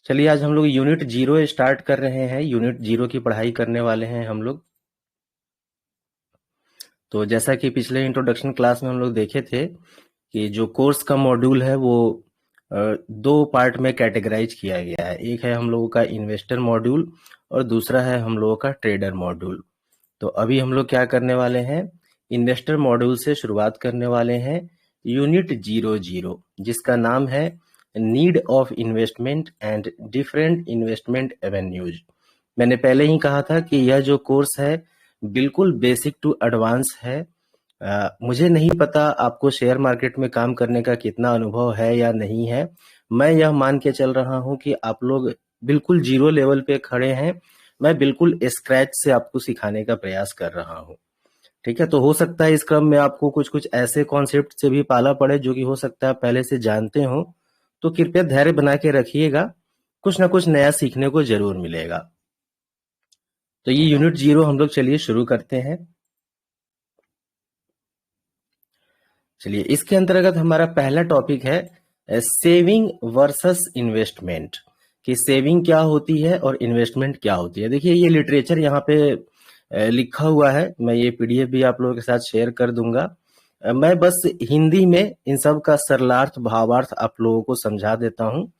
चलिए आज हम लोग यूनिट 0 स्टार्ट कर रहे हैं। यूनिट 0 की पढ़ाई करने वाले हैं हम लोग। तो जैसा कि पिछले इंट्रोडक्शन क्लास में हम लोग देखे थे कि जो कोर्स का मॉड्यूल है वो दो पार्ट में कैटेगराइज किया गया है। एक है हम लोगों का इन्वेस्टर मॉड्यूल और दूसरा है हम लोगों का ट्रेडर मॉड्यूल। तो अभी हम लोग क्या करने वाले हैं, इन्वेस्टर मॉड्यूल से शुरुआत करने वाले हैं। यूनिट 00 जिसका नाम है need of investment and different investment avenues. मैंने पहले ही कहा था कि यह जो कोर्स है बिल्कुल बेसिक टू एडवांस है। मुझे नहीं पता आपको शेयर मार्केट में काम करने का कितना अनुभव है या नहीं है। मैं यह मान के चल रहा हूं कि आप लोग बिल्कुल 0 लेवल पे खड़े हैं। मैं बिल्कुल स्क्रैच से आपको सिखाने का प्रयास कर रहा हूं। ठीक है, तो हो सकता है इस क्रम में आपको कुछ कुछ ऐसे कॉन्सेप्ट से भी पाला पड़े जो कि हो सकता है पहले से जानते हो। तो कृपया धैर्य बना के रखिएगा, कुछ ना कुछ नया सीखने को जरूर मिलेगा। तो ये यूनिट 0 हम लोग चलिए शुरू करते हैं। चलिए इसके अंतर्गत हमारा पहला टॉपिक है सेविंग वर्सेस इन्वेस्टमेंट, कि सेविंग क्या होती है और इन्वेस्टमेंट क्या होती है। देखिए ये लिटरेचर यहाँ पे लिखा हुआ है, मैं ये पीडीएफ भी आप लोगों के साथ शेयर कर दूंगा। मैं बस हिंदी में इन सब का सरलार्थ भावार्थ आप लोगों को समझा देता हूँ।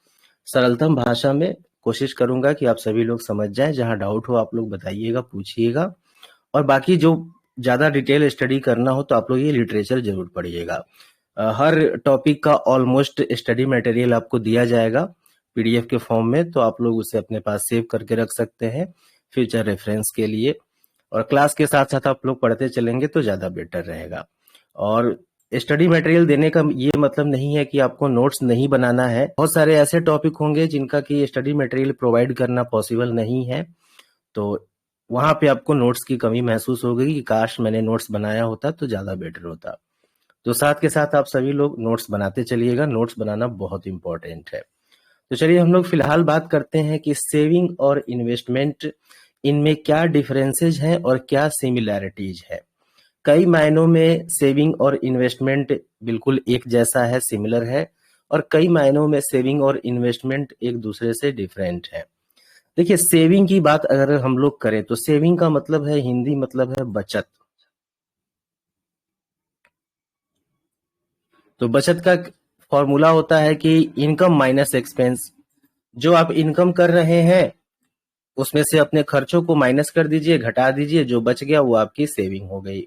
सरलतम भाषा में कोशिश करूंगा कि आप सभी लोग समझ जाएं। जहां डाउट हो आप लोग बताइएगा, पूछिएगा। और बाकी जो ज्यादा डिटेल स्टडी करना हो तो आप लोग ये लिटरेचर जरूर पढ़िएगा। हर टॉपिक का ऑलमोस्ट स्टडी मटेरियल आपको दिया जाएगा पीडीएफ के फॉर्म में, तो आप लोग उसे अपने पास सेव करके रख सकते हैं फ्यूचर रेफरेंस के लिए। और क्लास के साथ साथ आप लोग पढ़ते चलेंगे तो ज्यादा बेटर रहेगा। और स्टडी मटेरियल देने का ये मतलब नहीं है कि आपको नोट्स नहीं बनाना है। बहुत सारे ऐसे टॉपिक होंगे जिनका कि स्टडी मटेरियल प्रोवाइड करना पॉसिबल नहीं है, तो वहां पे आपको नोट्स की कमी महसूस होगी कि काश मैंने नोट्स बनाया होता तो ज्यादा बेटर होता। तो साथ के साथ आप सभी लोग नोट्स बनाते चलिएगा, नोट्स बनाना बहुत इंपॉर्टेंट है। तो चलिए हम लोग फिलहाल बात करते हैं कि सेविंग और इन्वेस्टमेंट, इनमें क्या डिफरेंसेज हैं और क्या सिमिलैरिटीज है। कई मायनों में सेविंग और इन्वेस्टमेंट बिल्कुल एक जैसा है, सिमिलर है, और कई मायनों में सेविंग और इन्वेस्टमेंट एक दूसरे से डिफरेंट है। देखिए सेविंग की बात अगर हम लोग करें तो सेविंग का मतलब है, हिंदी मतलब है बचत। तो बचत का फॉर्मूला होता है कि इनकम माइनस एक्सपेंस। जो आप इनकम कर रहे हैं उसमें से अपने खर्चों को माइनस कर दीजिए, घटा दीजिए, जो बच गया वो आपकी सेविंग हो गई।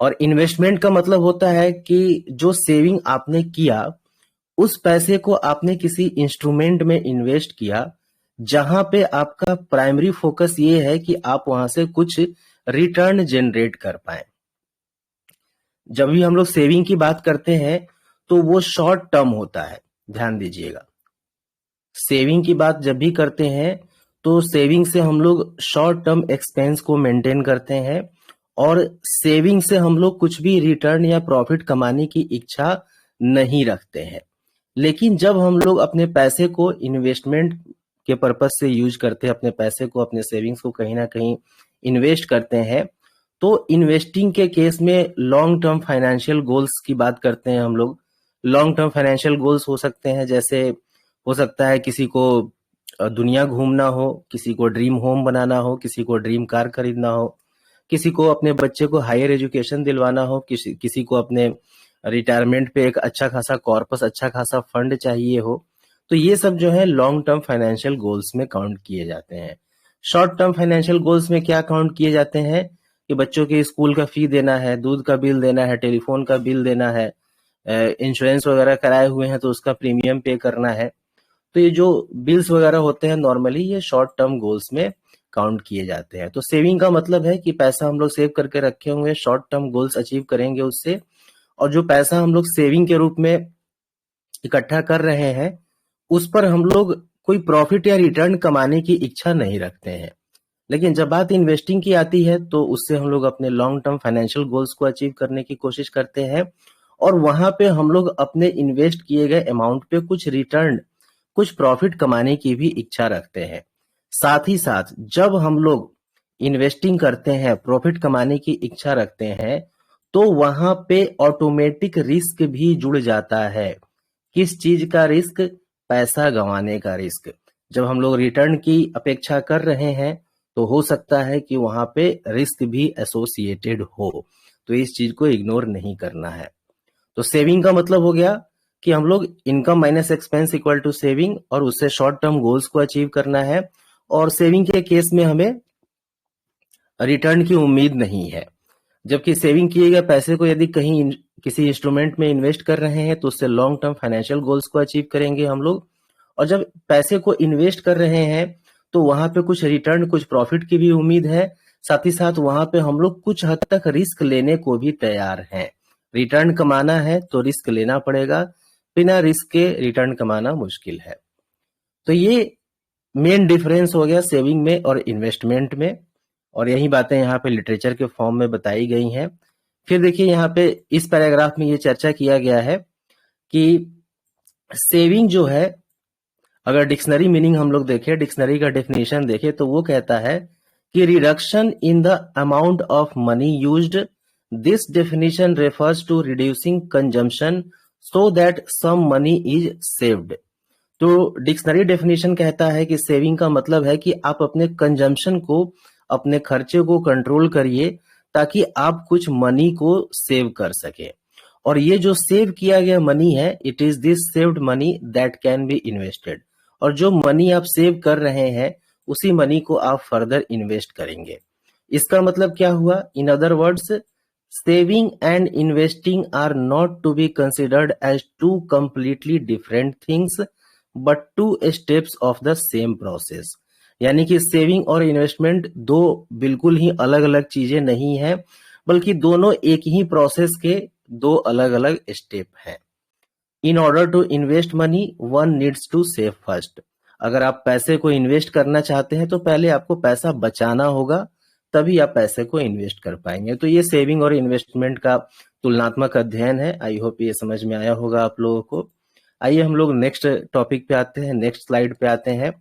और इन्वेस्टमेंट का मतलब होता है कि जो सेविंग आपने किया उस पैसे को आपने किसी इंस्ट्रूमेंट में इन्वेस्ट किया, जहां पे आपका प्राइमरी फोकस ये है कि आप वहां से कुछ रिटर्न जनरेट कर पाए। जब भी हम लोग सेविंग की बात करते हैं तो वो शॉर्ट टर्म होता है, ध्यान दीजिएगा। सेविंग की बात जब भी करते हैं तो सेविंग से हम लोग शॉर्ट टर्म एक्सपेंस को मेंटेन करते हैं, और सेविंग से हम लोग कुछ भी रिटर्न या प्रॉफिट कमाने की इच्छा नहीं रखते हैं। लेकिन जब हम लोग अपने पैसे को इन्वेस्टमेंट के पर्पज से यूज करते हैं, अपने पैसे को, अपने सेविंग्स को कहीं ना कहीं इन्वेस्ट करते हैं, तो इन्वेस्टिंग के केस में लॉन्ग टर्म फाइनेंशियल गोल्स की बात करते हैं हम लोग। लॉन्ग टर्म फाइनेंशियल गोल्स हो सकते हैं, जैसे हो सकता है किसी को दुनिया घूमना हो, किसी को ड्रीम होम बनाना हो, किसी को ड्रीम कार खरीदना हो, किसी को अपने बच्चे को हायर एजुकेशन दिलवाना हो, किसी को अपने रिटायरमेंट पे एक अच्छा खासा कॉर्पस, अच्छा खासा फंड चाहिए हो। तो ये सब जो है लॉन्ग टर्म फाइनेंशियल गोल्स में काउंट किए जाते हैं। शॉर्ट टर्म फाइनेंशियल गोल्स में क्या काउंट किए जाते हैं कि बच्चों के स्कूल का फी देना है, दूध का बिल देना है, टेलीफोन का बिल देना है, इंश्योरेंस वगैरह कराए हुए हैं तो उसका प्रीमियम पे करना है। तो ये जो बिल्स वगैरह होते हैं नॉर्मली ये शॉर्ट टर्म गोल्स में काउंट किए जाते हैं। तो सेविंग का मतलब है कि पैसा हम लोग सेव करके रखे होंगे, शॉर्ट टर्म गोल्स अचीव करेंगे उससे, और जो पैसा हम लोग सेविंग के रूप में इकट्ठा कर रहे हैं उस पर हम लोग कोई प्रॉफिट या रिटर्न कमाने की इच्छा नहीं रखते हैं। लेकिन जब बात इन्वेस्टिंग की आती है तो उससे हम लोग अपने लॉन्ग टर्म फाइनेंशियल गोल्स को अचीव करने की कोशिश करते हैं, और वहां पे हम लोग अपने इन्वेस्ट किए गए अमाउंट पे कुछ रिटर्न, कुछ प्रॉफिट कमाने की भी इच्छा रखते हैं। साथ ही साथ जब हम लोग इन्वेस्टिंग करते हैं, प्रॉफिट कमाने की इच्छा रखते हैं, तो वहां पे ऑटोमेटिक रिस्क भी जुड़ जाता है। किस चीज का रिस्क? पैसा गंवाने का रिस्क। जब हम लोग रिटर्न की अपेक्षा कर रहे हैं तो हो सकता है कि वहां पे रिस्क भी एसोसिएटेड हो, तो इस चीज को इग्नोर नहीं करना है। तो सेविंग का मतलब हो गया कि हम लोग income minus expense equal to saving, और उससे शॉर्ट टर्म गोल्स को अचीव करना है। और सेविंग के केस में हमें रिटर्न की उम्मीद नहीं है, जबकि सेविंग किए गए पैसे को यदि कहीं किसी इंस्ट्रूमेंट में इन्वेस्ट कर रहे हैं तो उससे लॉन्ग टर्म फाइनेंशियल गोल्स को अचीव करेंगे हम लोग। और जब पैसे को इन्वेस्ट कर रहे हैं तो वहां पे कुछ रिटर्न, कुछ प्रॉफिट की भी उम्मीद है, साथ ही साथ वहां पे हम लोग कुछ हद तक रिस्क लेने को भी तैयार हैं। रिटर्न कमाना है तो रिस्क लेना पड़ेगा, बिना रिस्क के रिटर्न कमाना मुश्किल है। तो ये मेन डिफरेंस हो गया सेविंग में और इन्वेस्टमेंट में, और यही बातें यहाँ पे लिटरेचर के फॉर्म में बताई गई हैं। फिर देखिए यहाँ पे इस पैराग्राफ में ये चर्चा किया गया है कि सेविंग जो है, अगर डिक्शनरी मीनिंग हम लोग देखें, डिक्शनरी का डेफिनेशन देखें, तो वो कहता है कि reduction in the amount of money used. This definition refers to reducing consumption so that some money is saved. तो डिक्शनरी डेफिनेशन कहता है कि सेविंग का मतलब है कि आप अपने कंजम्पशन को, अपने खर्चे को कंट्रोल करिए ताकि आप कुछ मनी को सेव कर सके। और ये जो सेव किया गया मनी है, it is this saved money that can be invested. और जो मनी आप सेव कर रहे हैं उसी मनी को आप फर्दर इन्वेस्ट करेंगे। इसका मतलब क्या हुआ? In other words, saving and investing are not to be considered as two completely different things but two steps of the same process. यानी कि सेविंग और इन्वेस्टमेंट दो बिल्कुल ही अलग अलग चीजें नहीं है, बल्कि दोनों एक ही प्रोसेस के दो अलग अलग स्टेप हैं। In order to invest money one needs to save first. अगर आप पैसे को इन्वेस्ट करना चाहते हैं तो पहले आपको पैसा बचाना होगा, तभी आप पैसे को इन्वेस्ट कर पाएंगे। तो ये सेविंग और इन्वेस्टमेंट का तुलनात्मक अध्ययन है। आई होप ये समझ में आया होगा आप लोगों को। आइए हम लोग नेक्स्ट टॉपिक पे आते हैं, नेक्स्ट स्लाइड पे आते हैं।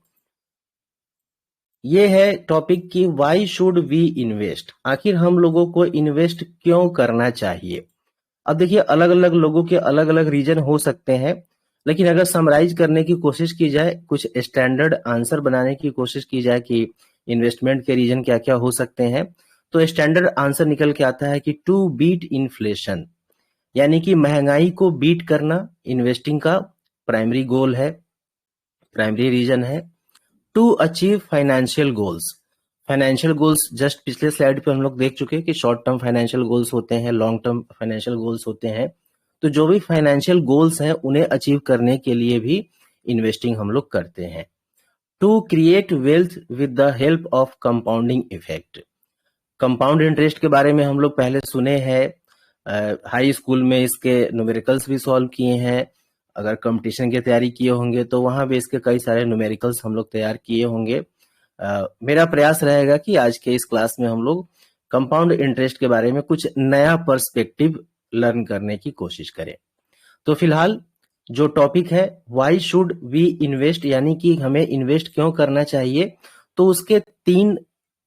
ये है टॉपिक की व्हाई शुड वी इन्वेस्ट। आखिर हम लोगों को इन्वेस्ट क्यों करना चाहिए? अब देखिए, अलग अलग लोगों के अलग अलग रीजन हो सकते हैं, लेकिन अगर समराइज करने की कोशिश की जाए, कुछ स्टैंडर्ड आंसर बनाने की कोशिश की जाए कि इन्वेस्टमेंट के रीजन क्या क्या हो सकते हैं, तो स्टैंडर्ड आंसर निकल के आता है कि टू बीट इन्फ्लेशन, यानी कि महंगाई को बीट करना इन्वेस्टिंग का प्राइमरी गोल है, प्राइमरी रीजन है। To achieve financial goals. Financial goals just पिछले स्लाइड पे हम लोग देख चुके हैं कि शॉर्ट टर्म फाइनेंशियल गोल्स होते हैं, लॉन्ग टर्म फाइनेंशियल गोल्स होते हैं। तो जो भी फाइनेंशियल गोल्स हैं उन्हें अचीव करने के लिए भी इन्वेस्टिंग हम लोग करते हैं। To create wealth with the help of compounding effect. Compound interest के बारे में हम लोग पहले सुने हैं, हाई स्कूल में इसके न्यूमेरिकल्स भी सॉल्व किए हैं। अगर कंपटीशन की तैयारी किए होंगे तो वहां भी इसके कई सारे न्यूमेरिकल्स हम लोग तैयार किए होंगे। मेरा प्रयास रहेगा कि आज के इस क्लास में हम लोग कंपाउंड इंटरेस्ट के बारे में कुछ नया पर्सपेक्टिव लर्न करने की कोशिश करें। तो फिलहाल जो टॉपिक है व्हाई शुड वी इन्वेस्ट, यानी कि हमें इन्वेस्ट क्यों करना चाहिए, तो उसके तीन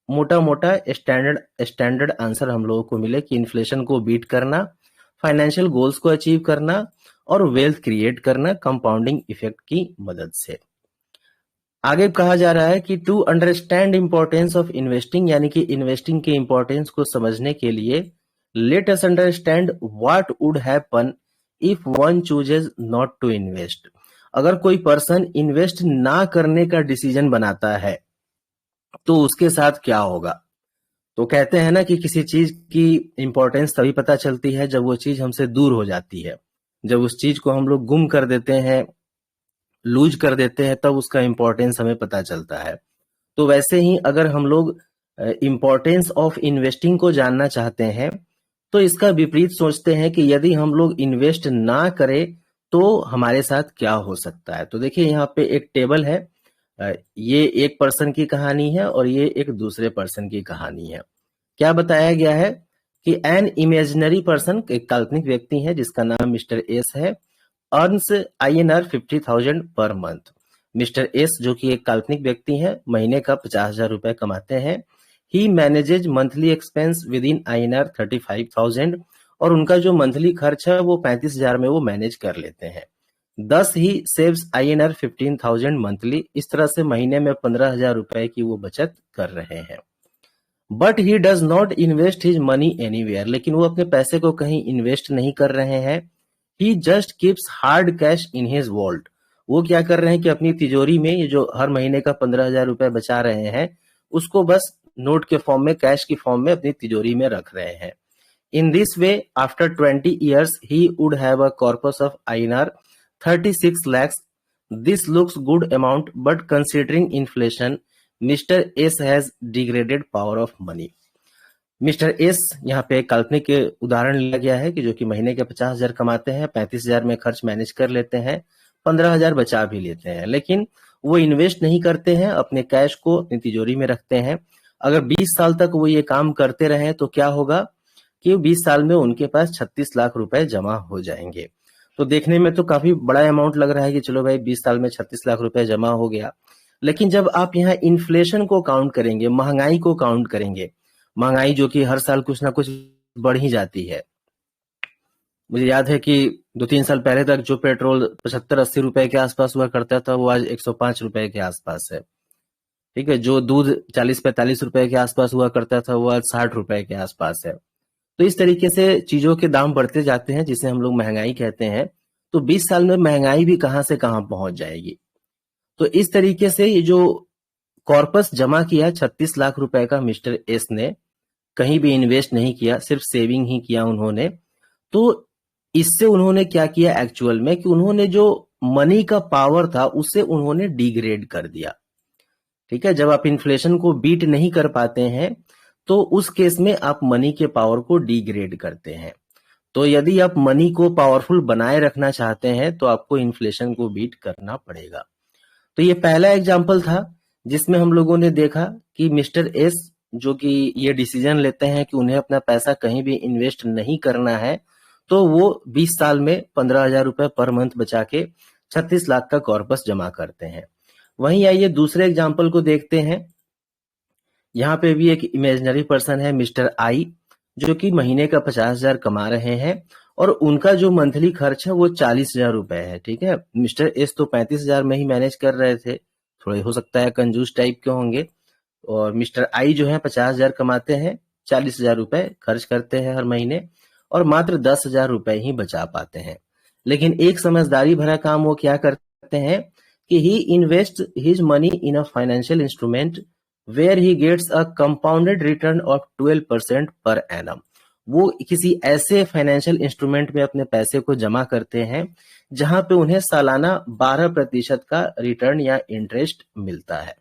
मोटा मोटा स्टैंडर्ड आंसर हम लोगों को मिले कि इन्फ्लेशन को बीट करना, फाइनेंशियल गोल्स को अचीव करना और वेल्थ क्रिएट करना कंपाउंडिंग इफेक्ट की मदद से। आगे कहा जा रहा है कि to understand importance of investing, यानी कि इन्वेस्टिंग के इंपॉर्टेंस को समझने के लिए let us understand what would happen if one chooses not to invest. अगर कोई पर्सन इन्वेस्ट ना करने का डिसीजन बनाता है तो उसके साथ क्या होगा? तो कहते हैं ना कि किसी चीज की इंपॉर्टेंस तभी पता चलती है जब वो चीज हमसे दूर हो जाती है, जब उस चीज को हम लोग गुम कर देते हैं, लूज कर देते हैं, तब उसका इंपॉर्टेंस हमें पता चलता है। तो वैसे ही अगर हम लोग इंपॉर्टेंस ऑफ इन्वेस्टिंग को जानना चाहते हैं तो इसका विपरीत सोचते हैं कि यदि हम लोग इन्वेस्ट ना करें तो हमारे साथ क्या हो सकता है। तो देखिए यहाँ पे एक टेबल है, ये एक पर्सन की कहानी है और ये एक दूसरे पर्सन की कहानी है। क्या बताया गया है कि एन इमेजिनरी पर्सन, एक काल्पनिक व्यक्ति है जिसका नाम मिस्टर एस है, earns INR 50,000 per month. Mister S जो कि एक काल्पनिक व्यक्ति है, महीने का 50,000 रुपए कमाते हैं। He manages monthly expense within INR 35,000, और उनका जो मंथली खर्च है वो 35,000 में वो मैनेज कर लेते हैं। दस ही सेव्स INR 15,000 मंथली। इस तरह से महीने में 15,000 रुपए की वो बचत कर रहे हैं। But he does not invest his money anywhere, लेकिन वो अपने पैसे को कहीं इन्वेस्ट नहीं कर रहे हैं। He just keeps hard cash in his vault. वो क्या कर रहे हैं कि अपनी तिजोरी में ये जो हर महीने का 15,000 रुपए बचा रहे हैं, उसको बस नोट के फॉर्म में, कैश की फॉर्म में अपनी तिजोरी में रख रहे हैं। In this way, after 20 years, he would have a corpus of INR 36 lakhs. This looks good amount, but considering inflation, Mr. S has degraded power of money. Mister S यहाँ पे काल्पनिक उदाहरण लिया गया है कि जो कि महीने के 50,000 कमाते हैं, 35,000 में खर्च मैनेज कर लेते हैं, 15,000 बचा भी लेते हैं, लेकिन वो इन्वेस्ट नहीं करते हैं, अपने कैश को अपनी तिजोरी में रखते हैं। अगर 20 साल तक वो ये काम करते रहे तो क्या होगा कि 20 साल में उनके पास 36 लाख रुपए जमा हो जाएंगे। तो देखने में तो काफी बड़ा अमाउंट लग रहा है कि चलो भाई 20 साल में 36 लाख रुपए जमा हो गया, लेकिन जब आप यहाँ इन्फ्लेशन को काउंट करेंगे, महंगाई को काउंट करेंगे, महंगाई जो कि हर साल कुछ ना कुछ बढ़ ही जाती है। मुझे याद है कि 2-3 साल पहले तक जो पेट्रोल 75-80 रुपए के आसपास हुआ करता था, वो आज 105 रुपए के आसपास है। ठीक है, जो दूध 40-45 रुपए के आसपास हुआ करता था, वो आज 60 रुपए के आसपास है। तो इस तरीके से चीजों के दाम बढ़ते जाते हैं, जिसे हम लोग महंगाई कहते हैं। तो 20 साल में महंगाई भी कहां से कहां पहुंच जाएगी। तो इस तरीके से ये जो कॉर्पस जमा किया 36 लाख रुपए का मिस्टर एस ने, कहीं भी इन्वेस्ट नहीं किया, सिर्फ सेविंग ही किया उन्होंने। तो इससे उन्होंने क्या किया एक्चुअल में कि उन्होंने जो मनी का पावर था उसे उन्होंने डिग्रेड कर दिया। ठीक है, जब आप इन्फ्लेशन को बीट नहीं कर पाते हैं तो उस केस में आप मनी के पावर को डिग्रेड करते हैं। तो यदि आप मनी को पावरफुल बनाए रखना चाहते हैं तो आपको इन्फ्लेशन को बीट करना पड़ेगा। तो ये पहला एग्जाम्पल था जिसमें हम लोगों ने देखा कि मिस्टर एस जो कि ये डिसीजन लेते हैं कि उन्हें अपना पैसा कहीं भी इन्वेस्ट नहीं करना है, तो वो 20 साल में 15,000 रुपए पर मंथ बचा के 36 लाख का कॉर्पस जमा करते हैं। वहीं आइए दूसरे एग्जाम्पल को देखते हैं। यहाँ पे भी एक इमेजिनरी पर्सन है मिस्टर आई, जो कि महीने का 50,000 कमा रहे हैं और उनका जो मंथली खर्च है वो 40,000 रुपए है। ठीक है, मिस्टर एस तो 35,000 में ही मैनेज कर रहे थे, थोड़े हो सकता है कंजूस टाइप के होंगे, और मिस्टर आई जो है 50,000 कमाते हैं, 40,000 रुपए खर्च करते हैं हर महीने और मात्र 10,000 रुपए ही बचा पाते हैं। लेकिन एक समझदारी भरा काम वो क्या करते हैं कि he invest his money in a financial instrument where he gets a compounded return of 12% per annum. वो किसी ऐसे फाइनेंशियल इंस्ट्रूमेंट में अपने पैसे को जमा करते हैं जहां पे उन्हें सालाना 12% का रिटर्न या इंटरेस्ट मिलता है।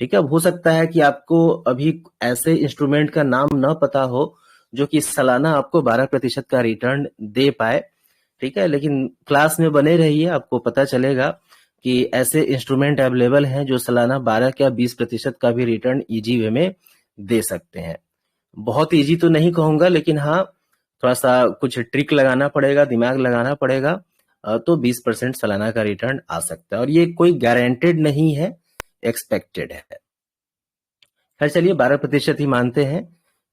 ठीक है, अब हो सकता है कि आपको अभी ऐसे इंस्ट्रूमेंट का नाम न पता हो जो कि सालाना आपको 12% का रिटर्न दे पाए। ठीक है, लेकिन क्लास में बने रहिए, आपको पता चलेगा कि ऐसे इंस्ट्रूमेंट अवेलेबल हैं जो सालाना 12 या 20% का भी रिटर्न इजी वे में दे सकते हैं। बहुत इजी तो नहीं कहूंगा, लेकिन हाँ थोड़ा सा कुछ ट्रिक लगाना पड़ेगा, दिमाग लगाना पड़ेगा, तो 20% सालाना का रिटर्न आ सकता है और ये कोई गारंटेड नहीं है, एक्सपेक्टेड है। खैर चलिए 12% ही मानते हैं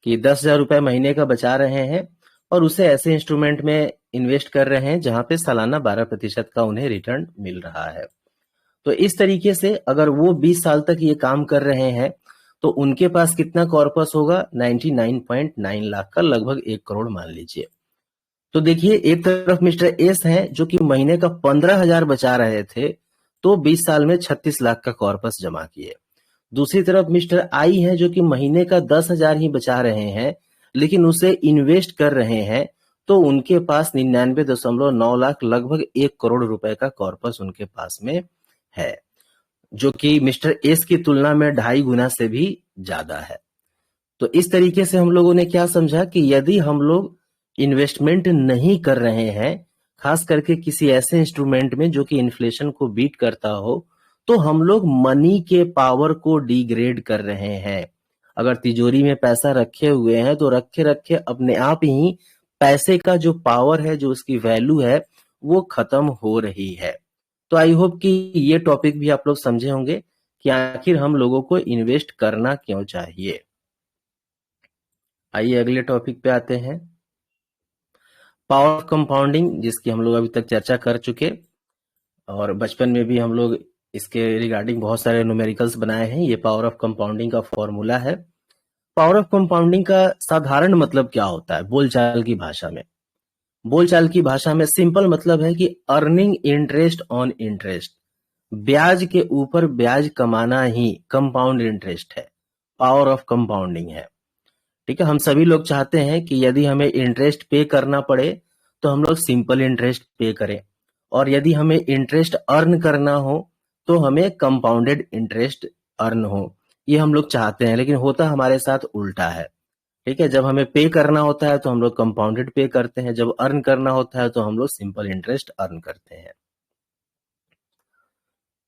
कि 10,000 रुपए महीने का बचा रहे हैं और उसे ऐसे इंस्ट्रूमेंट में इन्वेस्ट कर रहे हैं जहां पे सालाना 12% का उन्हें रिटर्न मिल रहा है। तो इस तरीके से अगर वो 20 साल तक ये काम कर रहे हैं तो उनके पास कितना कॉर्पस होगा, 99.9 लाख का, लगभग 1 करोड़ मान लीजिए। तो देखिए एक तरफ मिस्टर एस हैं जो कि महीने का 15,000 बचा रहे थे, तो 20 साल में 36 लाख का कॉर्पस जमा किए। दूसरी तरफ मिस्टर आई हैं जो कि महीने का 10,000 ही बचा रहे हैं, लेकिन उसे इन्वेस्ट कर रहे हैं, तो उनके पास 99.9 लाख, लगभग 1 करोड़ रुपए का कॉर्पस उनके पास में है, जो कि मिस्टर एस की तुलना में 2.5 गुना से भी ज्यादा है। तो इस तरीके से हम लोगों ने क्या समझा कि यदि हम लोग इन्वेस्टमेंट नहीं कर रहे हैं, खास करके किसी ऐसे इंस्ट्रूमेंट में जो कि इन्फ्लेशन को बीट करता हो, तो हम लोग मनी के पावर को डिग्रेड कर रहे हैं। अगर तिजोरी में पैसा रखे हुए हैं तो रखे रखे अपने आप ही पैसे का जो पावर है, जो उसकी वैल्यू है, वो खत्म हो रही है। तो आई होप कि ये टॉपिक भी आप लोग समझे होंगे कि आखिर हम लोगों को इन्वेस्ट करना क्यों चाहिए। आइए अगले टॉपिक पे आते हैं, पावर ऑफ कंपाउंडिंग, जिसकी हम लोग अभी तक चर्चा कर चुके। और बचपन में भी हम लोग इसके रिगार्डिंग बहुत सारे न्यूमेरिकल्स बनाए हैं। ये पावर ऑफ कंपाउंडिंग का फॉर्मूला है। पावर ऑफ कंपाउंडिंग का साधारण मतलब क्या होता है बोलचाल की भाषा में? बोलचाल की भाषा में सिंपल मतलब है कि अर्निंग इंटरेस्ट ऑन इंटरेस्ट, ब्याज के ऊपर ब्याज कमाना ही कंपाउंड इंटरेस्ट है, पावर ऑफ कंपाउंडिंग है। ठीक है, हम सभी लोग चाहते हैं कि यदि हमें इंटरेस्ट पे करना पड़े तो हम लोग सिंपल इंटरेस्ट पे करें, और यदि हमें इंटरेस्ट अर्न करना हो तो हमें कंपाउंडेड इंटरेस्ट अर्न हो। ये हम लोग चाहते हैं, लेकिन होता हमारे साथ उल्टा है। ठीक है, जब हमें पे करना होता है तो हम लोग कंपाउंडेड पे करते हैं, जब अर्न करना होता है तो हम लोग सिंपल इंटरेस्ट अर्न करते हैं।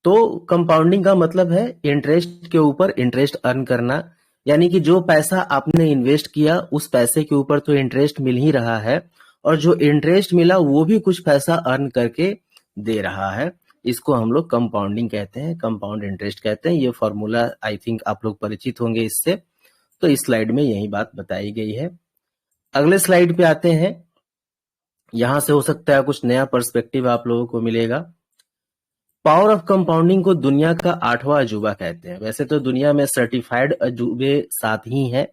तो कंपाउंडिंग का मतलब है इंटरेस्ट के ऊपर इंटरेस्ट अर्न करना, यानी कि जो पैसा आपने इन्वेस्ट किया उस पैसे के ऊपर तो इंटरेस्ट मिल ही रहा है, और जो इंटरेस्ट मिला वो भी कुछ पैसा अर्न करके दे रहा है। इसको हम लोग कंपाउंडिंग कहते हैं, कंपाउंड इंटरेस्ट कहते हैं। ये फॉर्मूला आई थिंक आप लोग परिचित होंगे इससे। तो इस स्लाइड में यही बात बताई गई है। अगले स्लाइड पे आते हैं। यहां से हो सकता है कुछ नया पर्सपेक्टिव आप लोगों को मिलेगा। पावर ऑफ कंपाउंडिंग को दुनिया का 8वां अजूबा कहते हैं। वैसे तो दुनिया में सर्टिफाइड अजूबे 7 ही हैं,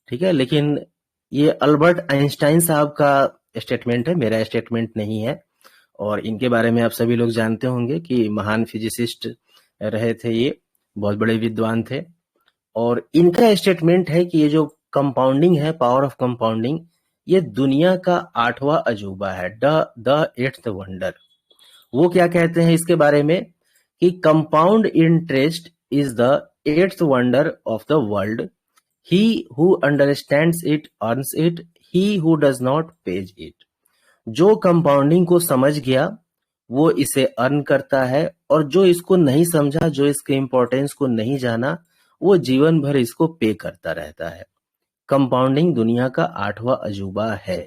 ठीक है, लेकिन ये अल्बर्ट आइंस्टाइन साहब का स्टेटमेंट है, मेरा स्टेटमेंट नहीं है। और इनके बारे में आप सभी लोग जानते होंगे कि महान फिजिसिस्ट रहे थे, ये बहुत बड़े विद्वान थे। और इनका स्टेटमेंट है कि ये जो कंपाउंडिंग है, पावर ऑफ कंपाउंडिंग, ये दुनिया का 8वां अजूबा है, द 8th वंडर। वो क्या कहते हैं इसके बारे में कि compound interest is the 8th wonder of the world, he who understands it earns it, he who does not page it. जो कंपाउंडिंग को समझ गया वो इसे अर्न करता है, और जो इसको नहीं समझा, जो इसके इंपॉर्टेंस को नहीं जाना, वो जीवन भर इसको पे करता रहता है। कंपाउंडिंग दुनिया का 8वां अजूबा है।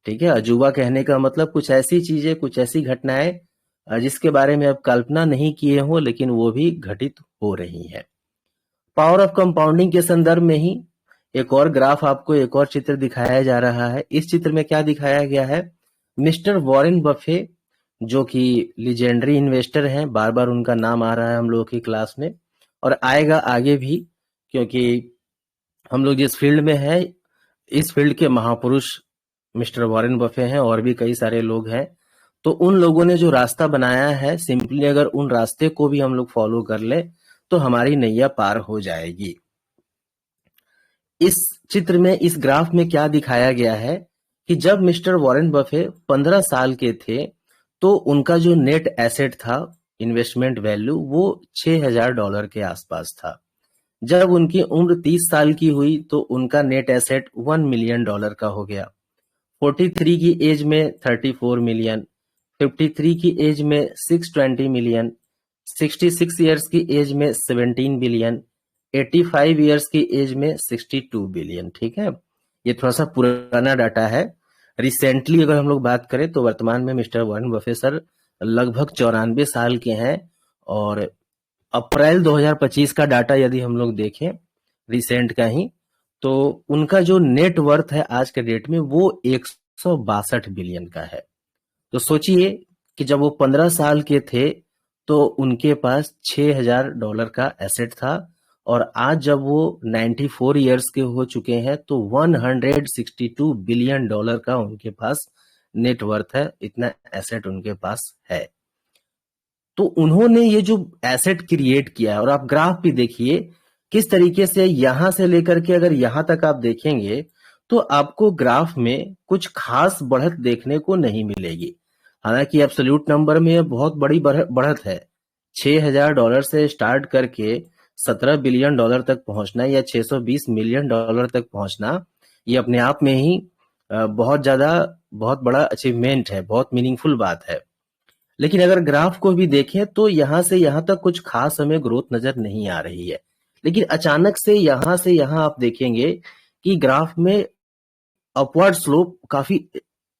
ठीक है, अजूबा कहने का मतलब कुछ ऐसी चीजें, कुछ ऐसी घटनाएं जिसके बारे में आप कल्पना नहीं किए हो, लेकिन वो भी घटित हो रही है। पावर ऑफ कंपाउंडिंग के संदर्भ में ही एक और ग्राफ, आपको एक और चित्र दिखाया जा रहा है। इस चित्र में क्या दिखाया गया है? मिस्टर वॉरेन बफे, जो कि लीजेंडरी इन्वेस्टर हैं, बार बार उनका नाम आ रहा है हम लोगों की क्लास में और आएगा आगे भी, क्योंकि हम लोग जिस फील्ड में है, इस फील्ड के महापुरुष मिस्टर वॉरेन बफे हैं, और भी कई सारे लोग हैं। तो उन लोगों ने जो रास्ता बनाया है, सिंपली अगर उन रास्ते को भी हम लोग फॉलो कर ले तो हमारी नैया पार हो जाएगी। इस चित्र में, इस ग्राफ में क्या दिखाया गया है कि जब मिस्टर वॉरेन बफे 15 साल के थे तो उनका जो नेट एसेट था, इन्वेस्टमेंट वैल्यू, वो $6,000 के आसपास था। जब उनकी उम्र 30 साल की हुई तो उनका नेट एसेट $1 मिलियन का हो गया। 43 की एज में 34 मिलियन, 53 की एज में 620 मिलियन, 66 ईयर्स की एज में 17 बिलियन, 85 ईयर्स की एज में 62 बिलियन। ठीक है, ये थोड़ा सा पुराना डाटा है। रिसेंटली अगर हम लोग बात करें तो वर्तमान में मिस्टर वॉरेन बफे सर लगभग 94 साल के हैं, और अप्रैल 2025 का डाटा यदि हम लोग देखें, रिसेंट का ही, तो उनका जो नेट वर्थ है आज के डेट में वो 162 बिलियन का है। तो सोचिए कि जब वो 15 साल के थे तो उनके पास $6,000 का एसेट था, और आज जब वो 94 ईयर्स के हो चुके हैं तो $162 बिलियन का उनके पास नेट वर्थ है, इतना एसेट उनके पास है। तो उन्होंने ये जो एसेट क्रिएट किया है, और आप ग्राफ भी देखिए किस तरीके से यहां से लेकर के अगर यहां तक आप देखेंगे तो आपको ग्राफ में कुछ खास बढ़त देखने को नहीं मिलेगी। हालांकि एब्सोल्यूट नंबर में ये बहुत बड़ी बढ़त है। $6,000 से स्टार्ट करके $17 बिलियन तक पहुंचना, या $620 मिलियन तक पहुंचना, ये अपने आप में ही बहुत बड़ा अचीवमेंट है, बहुत मीनिंगफुल बात है। लेकिन अगर ग्राफ को भी देखें तो यहां से यहां तक कुछ खास हमें ग्रोथ नजर नहीं आ रही है। लेकिन अचानक से यहां आप देखेंगे कि ग्राफ में अपवर्ड स्लोप काफी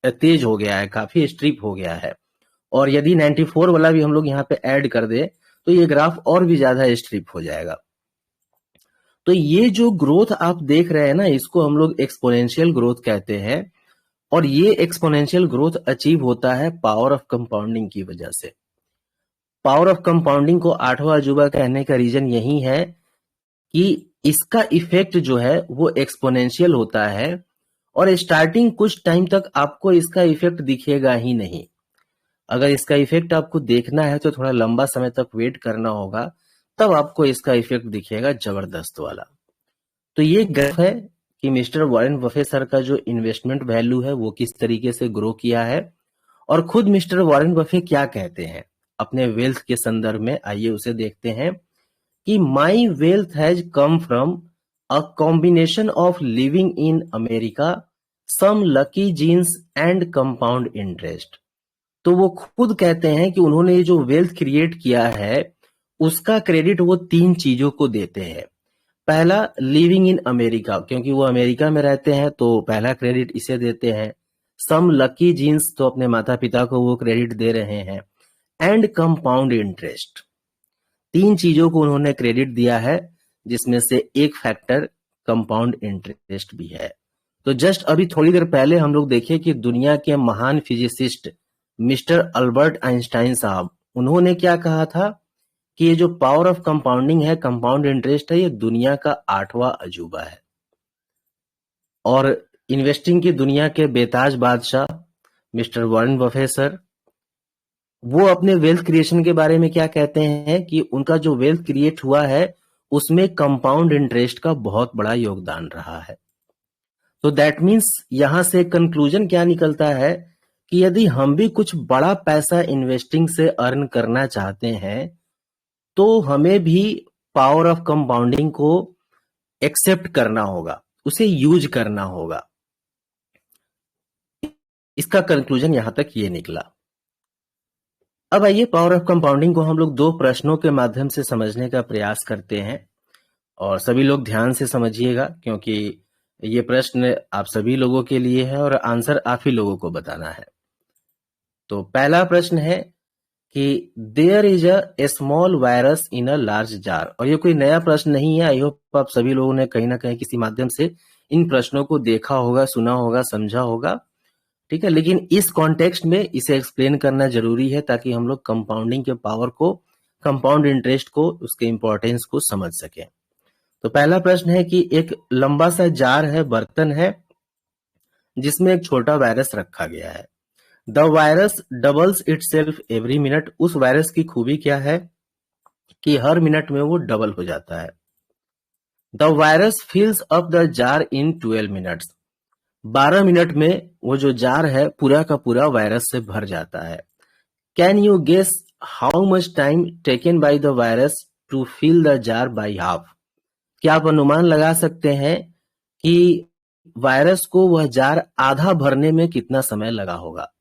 तेज हो गया है, काफी स्ट्रीप हो गया है। और यदि 94 वाला भी हम लोग यहाँ पे ऐड कर दे तो ये ग्राफ और भी ज्यादा स्ट्रीप हो जाएगा। तो ये जो ग्रोथ आप देख रहे हैं ना, इसको हम लोग एक्सपोनेंशियल ग्रोथ कहते हैं, और ये एक्सपोनेंशियल ग्रोथ अचीव होता है पावर ऑफ कंपाउंडिंग की वजह से। पावर ऑफ कंपाउंडिंग को आठवां अजूबा कहने का रीजन यही है कि इसका इफेक्ट जो है वो एक्सपोनेंशियल होता है और स्टार्टिंग कुछ टाइम तक आपको इसका इफेक्ट दिखेगा ही नहीं। अगर इसका इफेक्ट आपको देखना है तो थोड़ा लंबा समय तक वेट करना होगा, तब आपको इसका इफेक्ट दिखेगा जबरदस्त वाला। तो ये ग्राफ है कि मिस्टर वॉरेन बफेट सर का जो इन्वेस्टमेंट वैल्यू है वो किस तरीके से ग्रो किया है और खुद मिस्टर वॉरेन बफेट क्या कहते हैं अपने वेल्थ के संदर्भ में। आइए उसे देखते हैं कि my wealth has come from a combination of living in America, some lucky genes and compound interest. तो वो खुद कहते हैं कि उन्होंने ये जो वेल्थ क्रिएट किया है उसका क्रेडिट वो तीन चीजों को देते हैं। पहला, लिविंग इन अमेरिका, क्योंकि वो अमेरिका में रहते हैं तो पहला क्रेडिट इसे देते हैं। सम लकी जीन्स, तो अपने माता पिता को वो क्रेडिट दे रहे हैं। एंड कंपाउंड इंटरेस्ट, तीन चीजों को उन्होंने क्रेडिट दिया है जिसमें से एक फैक्टर कंपाउंड इंटरेस्ट भी है। तो जस्ट अभी थोड़ी देर पहले हम लोग देखे कि दुनिया के महान फिजिसिस्ट मिस्टर अल्बर्ट आइंस्टाइन साहब, उन्होंने क्या कहा था कि ये जो पावर ऑफ कंपाउंडिंग है, कंपाउंड इंटरेस्ट है, ये दुनिया का आठवां अजूबा है। और इन्वेस्टिंग की दुनिया के बेताज बादशाह मिस्टर वॉरेन बफेट सर, वो अपने वेल्थ क्रिएशन के बारे में क्या कहते हैं कि उनका जो वेल्थ क्रिएट हुआ है उसमें कंपाउंड इंटरेस्ट का बहुत बड़ा योगदान रहा है। तो दैट मीन्स यहां से कंक्लूजन क्या निकलता है कि यदि हम भी कुछ बड़ा पैसा इन्वेस्टिंग से अर्न करना चाहते हैं तो हमें भी पावर ऑफ कंपाउंडिंग को एक्सेप्ट करना होगा, उसे यूज करना होगा। इसका कंक्लूजन यहां तक ये निकला। अब आइए पावर ऑफ कंपाउंडिंग को हम लोग दो प्रश्नों के माध्यम से समझने का प्रयास करते हैं और सभी लोग ध्यान से समझिएगा क्योंकि ये प्रश्न आप सभी लोगों के लिए है और आंसर आप ही लोगों को बताना है। तो पहला प्रश्न है कि there is a small virus in a large jar. और ये कोई नया प्रश्न नहीं है, आई होप आप सभी लोगों ने कहीं ना कहीं किसी माध्यम से इन प्रश्नों को देखा होगा, सुना होगा, समझा होगा, ठीक है। लेकिन इस कॉन्टेक्स्ट में इसे एक्सप्लेन करना जरूरी है ताकि हम लोग कंपाउंडिंग के पावर को, कंपाउंड इंटरेस्ट को, उसके इंपॉर्टेंस को समझ सकें। तो पहला प्रश्न है कि एक लंबा सा जार है, बर्तन है, जिसमें एक छोटा वायरस रखा गया है। The virus doubles itself every minute. उस वायरस की खूबी क्या है कि हर मिनट में वो डबल हो जाता है। The virus फिल्स up the jar in 12 minutes. 12 minute में वो जो जार है पूरा का पूरा वायरस से भर जाता है। Can you guess how much time taken by the virus to fill the jar by half. क्या आप अनुमान लगा सकते हैं कि वायरस को वह जार आधा भरने में कितना समय लगा होगा।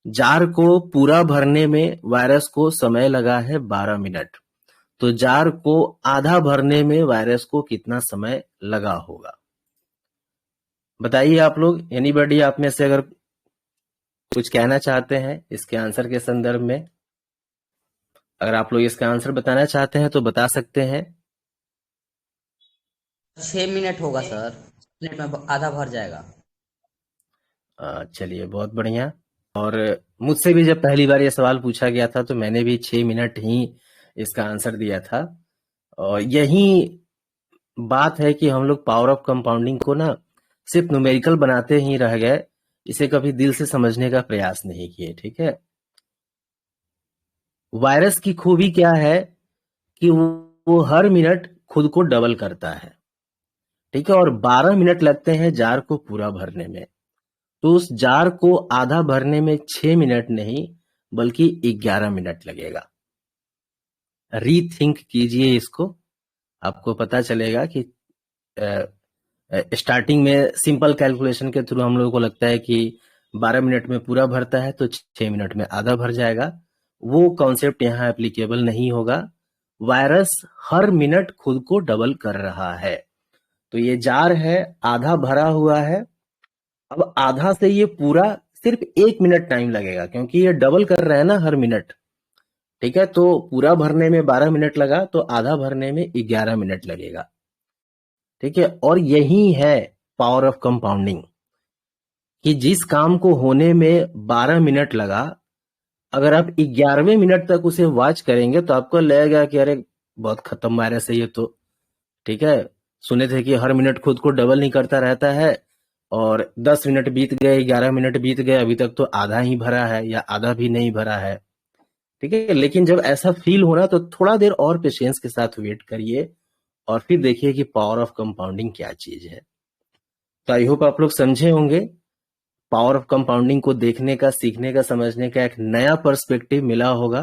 जार को पूरा भरने में वायरस को समय लगा है 12 मिनट, तो जार को आधा भरने में वायरस को कितना समय लगा होगा। बताइए आप लोग, एनीबॉडी आप में से अगर कुछ कहना चाहते हैं इसके आंसर के संदर्भ में, अगर आप लोग इसका आंसर बताना चाहते हैं तो बता सकते हैं। 6 मिनट होगा सर, मिनट में आधा भर जाएगा। चलिए बहुत बढ़िया। और मुझसे भी जब पहली बार ये सवाल पूछा गया था तो मैंने भी 6 मिनट ही इसका आंसर दिया था। और यही बात है कि हम लोग पावर ऑफ कंपाउंडिंग को ना सिर्फ न्यूमेरिकल बनाते ही रह गए, इसे कभी दिल से समझने का प्रयास नहीं किए, ठीक है। वायरस की खूबी क्या है कि वो हर मिनट खुद को डबल करता है, ठीक है, और 12 मिनट लगते हैं जार को पूरा भरने में। तो उस जार को आधा भरने में 6 मिनट नहीं बल्कि 11 मिनट लगेगा। रीथिंक कीजिए इसको, आपको पता चलेगा कि स्टार्टिंग में सिंपल कैलकुलेशन के थ्रू हम लोगों को लगता है कि 12 मिनट में पूरा भरता है तो 6 मिनट में आधा भर जाएगा। वो कॉन्सेप्ट यहाँ एप्लीकेबल नहीं होगा। वायरस हर मिनट खुद को डबल कर रहा है। तो ये जार है, आधा भरा हुआ है। अब आधा से ये पूरा सिर्फ 1 मिनट टाइम लगेगा क्योंकि ये डबल कर रहा है ना हर मिनट, ठीक है। तो पूरा भरने में 12 मिनट लगा तो आधा भरने में 11 मिनट लगेगा, ठीक है। और यही है पावर ऑफ कंपाउंडिंग कि जिस काम को होने में 12 मिनट लगा अगर आप 11वें मिनट तक उसे वॉच करेंगे तो आपको लगेगा कि अरे बहुत खत्म वायरस है ये तो। ठीक है, सुने थे कि हर मिनट खुद को डबल नहीं करता रहता है, और 10 मिनट बीत गए, 11 मिनट बीत गए, अभी तक तो आधा ही भरा है या आधा भी नहीं भरा है। ठीक है, लेकिन जब ऐसा फील हो ना तो थोड़ा देर और पेशेंस के साथ वेट करिए और फिर देखिए कि पावर ऑफ कंपाउंडिंग क्या चीज है। तो आई होप आप लोग समझे होंगे, पावर ऑफ कंपाउंडिंग को देखने का, सीखने का, समझने का एक नया पर्सपेक्टिव मिला होगा।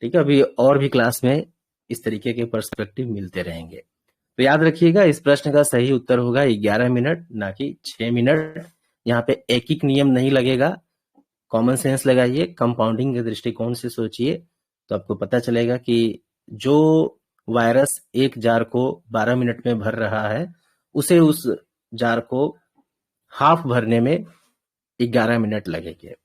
ठीक है, अभी और भी क्लास में इस तरीके के पर्सपेक्टिव मिलते रहेंगे। तो याद रखिएगा, इस प्रश्न का सही उत्तर होगा 11 मिनट, ना कि 6 मिनट। यहाँ पे एक एक नियम नहीं लगेगा, कॉमन सेंस लगाइए, कंपाउंडिंग के दृष्टिकोण से सोचिए, तो आपको पता चलेगा कि जो वायरस एक जार को 12 मिनट में भर रहा है, उसे उस जार को हाफ भरने में 11 मिनट लगेंगे।